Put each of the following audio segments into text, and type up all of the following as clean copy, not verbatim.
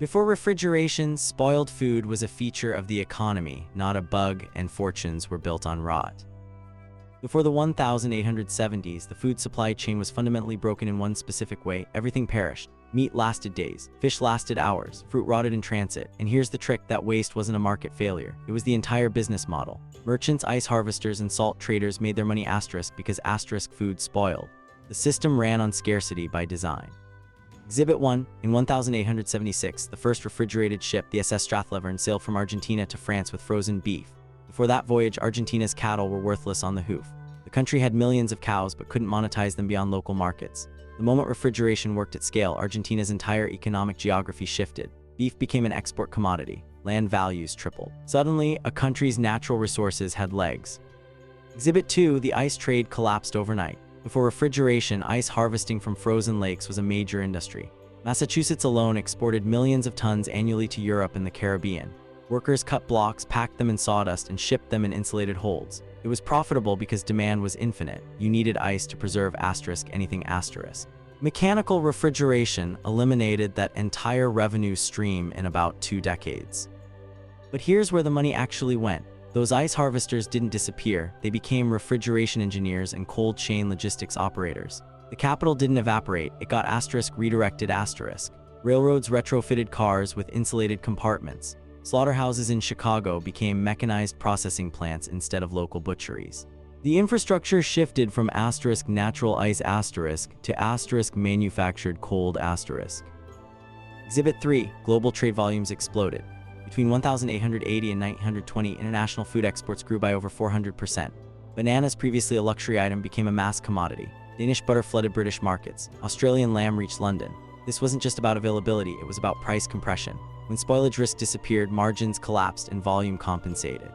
Before refrigeration, spoiled food was a feature of the economy, not a bug, and fortunes were built on rot. Before the 1870s, the food supply chain was fundamentally broken in one specific way: everything perished. Meat lasted days, fish lasted hours, fruit rotted in transit, and here's the trick: that waste wasn't a market failure, it was the entire business model. Merchants, ice harvesters, and salt traders made their money because food spoiled. The system ran on scarcity by design. Exhibit 1. In 1876, the first refrigerated ship, the SS Strathlevern, sailed from Argentina to France with frozen beef. Before that voyage, Argentina's cattle were worthless on the hoof. The country had millions of cows but couldn't monetize them beyond local markets. The moment refrigeration worked at scale, Argentina's entire economic geography shifted. Beef became an export commodity. Land values tripled. Suddenly, a country's natural resources had legs. Exhibit 2. The ice trade collapsed overnight. Before refrigeration, ice harvesting from frozen lakes was a major industry. Massachusetts alone exported millions of tons annually to Europe and the Caribbean. Workers cut blocks, packed them in sawdust, and shipped them in insulated holds. It was profitable because demand was infinite. You needed ice to preserve anything. Mechanical refrigeration eliminated that entire revenue stream in about 2 decades. But here's where the money actually went. Those ice harvesters didn't disappear. They became refrigeration engineers and cold chain logistics operators. The capital didn't evaporate. It got redirected. Railroads retrofitted cars with insulated compartments. Slaughterhouses in Chicago became mechanized processing plants instead of local butcheries. The infrastructure shifted from natural ice to manufactured cold. Exhibit 3. Global trade volumes exploded. Between 1880 and 1920, international food exports grew by over 400%. Bananas, previously a luxury item, became a mass commodity. Danish butter flooded British markets. Australian lamb reached London. This wasn't just about availability, it was about price compression. When spoilage risk disappeared, margins collapsed and volume compensated.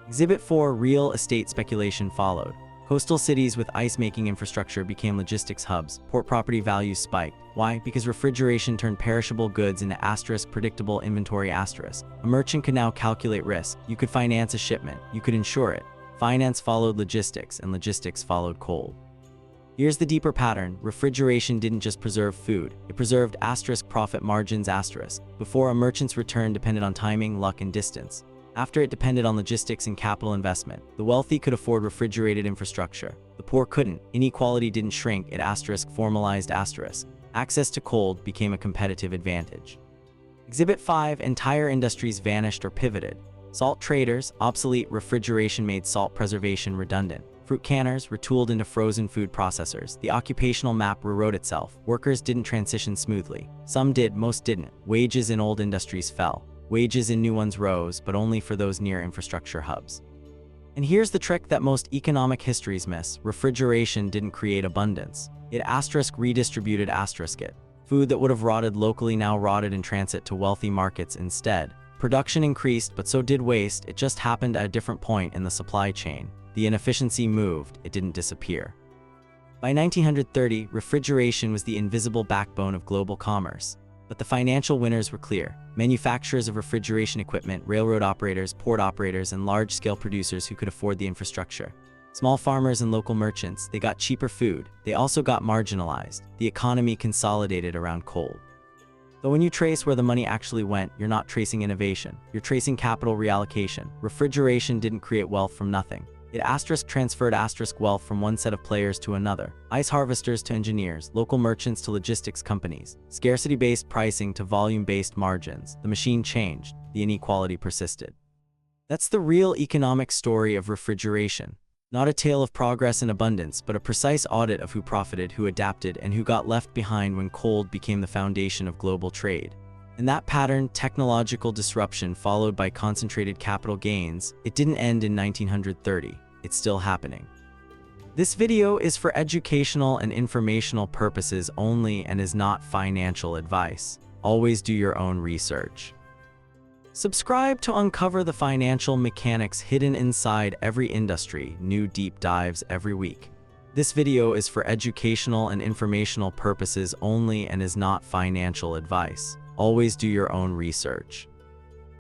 Exhibit 4. Real estate speculation followed. Coastal cities with ice-making infrastructure became logistics hubs. Port property values spiked. Why? Because refrigeration turned perishable goods into predictable inventory. A merchant could now calculate risk. You could finance a shipment. You could insure it. Finance followed logistics, and logistics followed cold. Here's the deeper pattern. Refrigeration didn't just preserve food, it preserved profit margins. Before, a merchant's return depended on timing, luck, and distance. After, it depended on logistics and capital investment. The wealthy could afford refrigerated infrastructure. The poor couldn't. Inequality didn't shrink, it formalized. Access to cold became a competitive advantage. Exhibit 5. Entire industries vanished or pivoted. Salt traders, obsolete. Refrigeration made salt preservation redundant. Fruit canners, retooled into frozen food processors. The occupational map rewrote itself. Workers didn't transition smoothly. Some did, most didn't. Wages in old industries fell. Wages in new ones rose, but only for those near infrastructure hubs. And here's the trick that most economic histories miss. Refrigeration didn't create abundance. It redistributed it. Food that would have rotted locally now rotted in transit to wealthy markets instead. Production increased, but so did waste. It just happened at a different point in the supply chain. The inefficiency moved, it didn't disappear. By 1930, refrigeration was the invisible backbone of global commerce. But the financial winners were clear. Manufacturers of refrigeration equipment, railroad operators, port operators, and large-scale producers who could afford the infrastructure. Small farmers and local merchants, they got cheaper food. They also got marginalized. The economy consolidated around coal. But when you trace where the money actually went, you're not tracing innovation. You're tracing capital reallocation. Refrigeration didn't create wealth from nothing. It transferred wealth from one set of players to another. Ice harvesters to engineers, local merchants to logistics companies, scarcity-based pricing to volume-based margins. The machine changed, the inequality persisted. That's the real economic story of refrigeration. Not a tale of progress and abundance, but a precise audit of who profited, who adapted, and who got left behind when cold became the foundation of global trade. In that pattern, technological disruption followed by concentrated capital gains, it didn't end in 1930. It's still happening. This video is for educational and informational purposes only and is not financial advice. Always do your own research. Subscribe to uncover the financial mechanics hidden inside every industry, new deep dives every week. This video is for educational and informational purposes only and is not financial advice. Always do your own research.